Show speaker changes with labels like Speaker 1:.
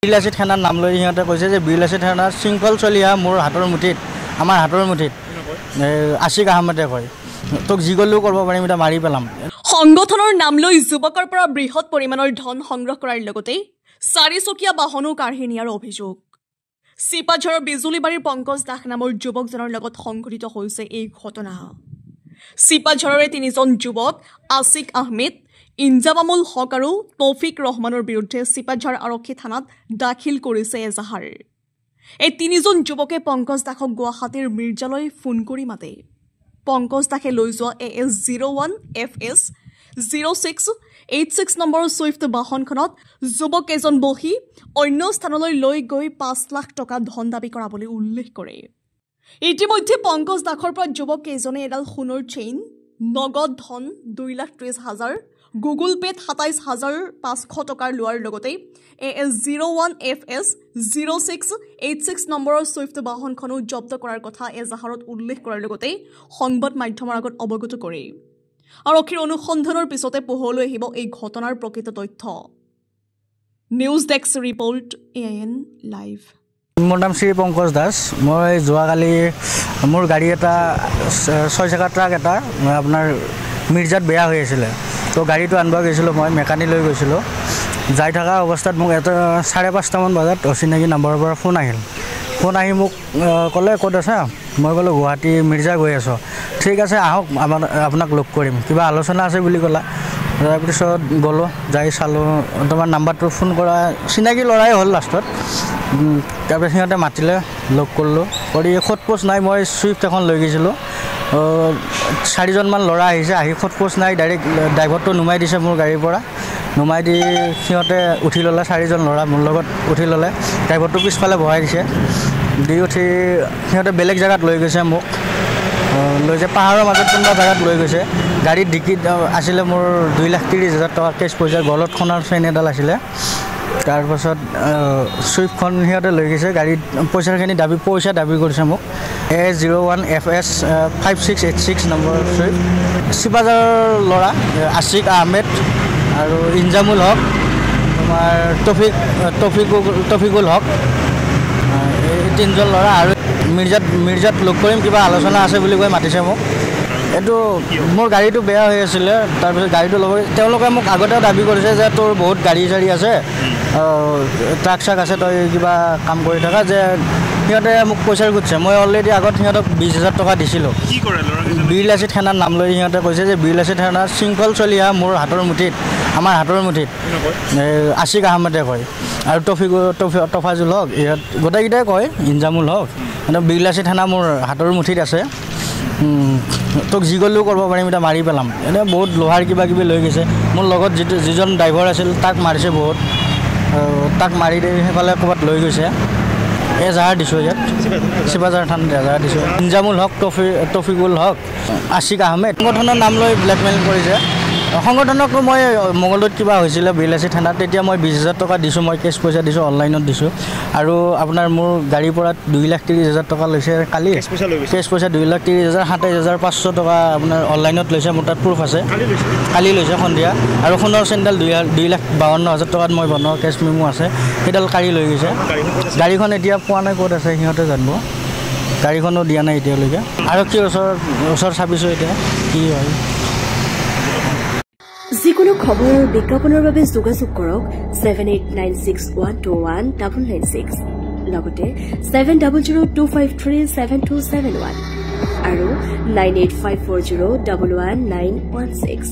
Speaker 1: বিলাসী থানাৰ নাম লৈ সিহঁতে কৈছে যে বিলাসী থানাৰ শৃংখল চলিহা মোৰ হাতৰ মুঠিত আমাৰ হাতৰ মুঠিত আশিক আহমেদে কয় তোক যিগলেও কৰিব পাৰিম এটা মাৰি পেলাম।
Speaker 2: সংগঠনৰ নাম লৈ যুৱকৰ পৰা বৃহৎ পৰিমাণৰ ধন সংগ্ৰহ কৰাৰ লগতে চাৰিচকীয়া বাহনো কাঢ়ি নিয়াৰ অভিযোগ। চিপাঝাৰৰ বিজুলীবাৰীৰ পংকজ দাস নামৰ যুৱকজনৰ লগত সংঘটিত হৈছে এই ঘটনা। চিপাঝাৰৰে তিনিজন যুৱক আশিক আহমেদ, ইনজামামুল হক আৰু তৌফিক ৰহমানৰ বিৰুদ্ধে চিপাঝাৰ আৰক্ষী থানাত দাখিল কৰিছে এজাহাৰ। এই তিনিজন যুৱকে পংকজ দাসক গুৱাহাটীৰ মিৰ্জালৈ ফোন কৰি মাতে। পংকজ দাসে লৈ যোৱা AS01 FS 0686 নম্বৰৰ ছুইফ্ট বাহনখনত যুৱককেইজন বহি অন্য স্থানলৈ লৈ গৈ ৫ লাখ টকা ধন দাবী কৰা বুলি উল্লেখ কৰে। ইতিমধ্যে পংকজ দাসৰ পৰা যুৱককেইজনে এডাল সোণৰ চেইন, নগদ ধন 2,30,000, গুগল পেত 27,500 টকাৰ লোৱাৰ লগতে AS01 FS 0686 নম্বৰৰ ছুইফ্ট বাহনখনো জব্দ কৰাৰ কথা এজাহাৰত উল্লেখ কৰাৰ লগতে সংবাদ মাধ্যমৰ আগত অৱগত কৰে। আৰক্ষীৰ অনুসন্ধানৰ পিছতে পোহৰলৈ আহিব এই ঘটনাৰ প্ৰকৃত তথ্য। News desk report AIN live.
Speaker 1: মোৰ নাম শ্ৰী পংকজ দাস। মই যোৱাকালি মোৰ গাড়ী এটা 6 চকাৰ ট্ৰাক এটা আপোনাৰ মিৰ্জাত বেয়া হৈ আছিলে, তো গাড়ীটো আনিব গৈছিলোঁ, মই মেকানিক লৈ গৈছিলোঁ। যাই থকা অৱস্থাত মোক এটা 5:30মান বজাত অচিনাকি নম্বৰৰ পৰা ফোন আহিল। ফোন আহি মোক ক'লে ক'ত আছে? মই ক'লোঁ গুৱাহাটী মিৰ্জা গৈ আছোঁ। ঠিক আছে আহক, আপোনাক লগ কৰিম, কিবা আলোচনা আছে বুলি ক'লা। তাৰপিছত গ'লোঁ, যাই চালোঁ, তোমাৰ নাম্বাৰটো ফোন কৰা চিনাকি ল'ৰাই হ'ল লাষ্টত। তাৰপিছত সিহঁতে মাতিলে, লগ কৰিলোঁ, কৰি সোধ-পোছ নাই। মই ছুইফ্ট এখন লৈ গৈছিলোঁ, 4জনমান ল'ৰা আহিছে, আহি সোধ-পোছ নাই, ডাইৰেক্ট ড্ৰাইভাৰটো নুমাই দিছে মোৰ গাড়ীৰ পৰা। নুমাই দি সিহঁতে উঠি ল'লে, 4জন ল'ৰা মোৰ লগত উঠি ল'লে, ড্ৰাইভাৰটো পিছফালে বহাই দিছে। দি উঠি সিহঁতে বেলেগ জেগাত লৈ গৈছে মোক, লৈ যায় পাহাৰৰ মাজত কোনোবা জেগাত লৈ গৈছে। গাড়ীত ডিকিত আছিলে মোৰ 2,30,000 টকা কেছ পইচা, গলত খনাৰ চেইন এডাল আছিলে। তাৰপাছত ছুইফ্টখন সিহঁতে লৈ গৈছে, গাড়ীত পইচা দাবী কৰিছে মোক। AS01 FS 5686 number Swift. চিপাঝাৰৰ ল'ৰা আশিক আহমেদ আৰু ইনজামুল হক, তোমাৰ তৌফিকুল হক, এই 3জন ল'ৰা। আৰু মিৰ্জাত লগ কৰিম, কিবা আলোচনা আছে বুলি কৈ মাতিছে মোক। এইটো মোৰ গাড়ীটো বেয়া হৈ আছিলে, তাৰপিছত গাড়ীটো ল'ব, তেওঁলোকে মোক আগতেও দাবী কৰিছে যে তোৰ বহুত গাড়ী-চাড়ী আছে, ট্ৰাক-চাক আছে, তই কিবা কাম কৰি থাকা, যে সিহঁতে মোক পইচাৰ খুজিছে। মই অলৰেডি আগত সিহঁতক 20,000 টকা দিছিলোঁ। বিলাসী থানাৰ নাম লৈ সিহঁতে কৈছে যে বিলাসী থানাৰ শৃংখল চলিহা মোৰ হাতৰ মুঠিত আমাৰ হাতৰ মুঠিত আশিক আহমেদে কয়, আৰু তফাজুল হক, ইহঁত গোটেইকেইটাই কয়, ইনজামুল হক। বিলাসী থানা মোৰ হাতৰ মুঠিত আছে, তোক যিগলেও কৰিব পাৰিম এটা মাৰি পেলাম। এনে বহুত লোহাৰ কিবা কিবি লৈ গৈছে। মোৰ লগত যিজন ড্ৰাইভাৰ আছিল তাক মাৰিছে বহুত, তাক মাৰি দি সেইফালে ক'ৰবাত লৈ গৈছে। এজাহাৰ দিছোঁ, ইয়াত চিপাঝাৰ থানাত এজাহাৰ দিছোঁ। ইনজামুল হক, তৌফিকুল হক, আশিক আহমেদ সংগঠনৰ নাম লৈ ব্লেকমেইল কৰিছে। সংগঠনক মই মঙলদৈত কিবা হৈছিলে বিলাসী থানাত, তেতিয়া মই 20,000 টকা দিছোঁ, মই কেছ পইচা দিছোঁ, অনলাইনত দিছোঁ। আৰু আপোনাৰ মোৰ গাড়ীৰ পৰা 2,30,000 টকা লৈছে কালি, কেছ পইচা 2,30,000, 27,500 টকা আপোনাৰ অনলাইনত লৈছে, মোৰ তাত প্ৰুফ আছে, কালি লৈছে সন্ধিয়া। আৰু সোণৰ চেইনডাল 2,52,000 টকাত মই বনোৱা কেছ মেমো আছে, সেইডাল কালি লৈ গৈছে। গাড়ীখন এতিয়া পোৱা নাই, ক'ত আছে সিহঁতে জানিব, গাড়ীখনো দিয়া নাই এতিয়ালৈকে। আৰক্ষীৰ ওচৰ চাপিছোঁ, এতিয়া কি হয়।
Speaker 3: যিকোনো খবৰ আৰু বিজ্ঞাপনৰ বাবে যোগাযোগ কৰক 7896121996, লগতে 7002537271 আৰু 9854011916।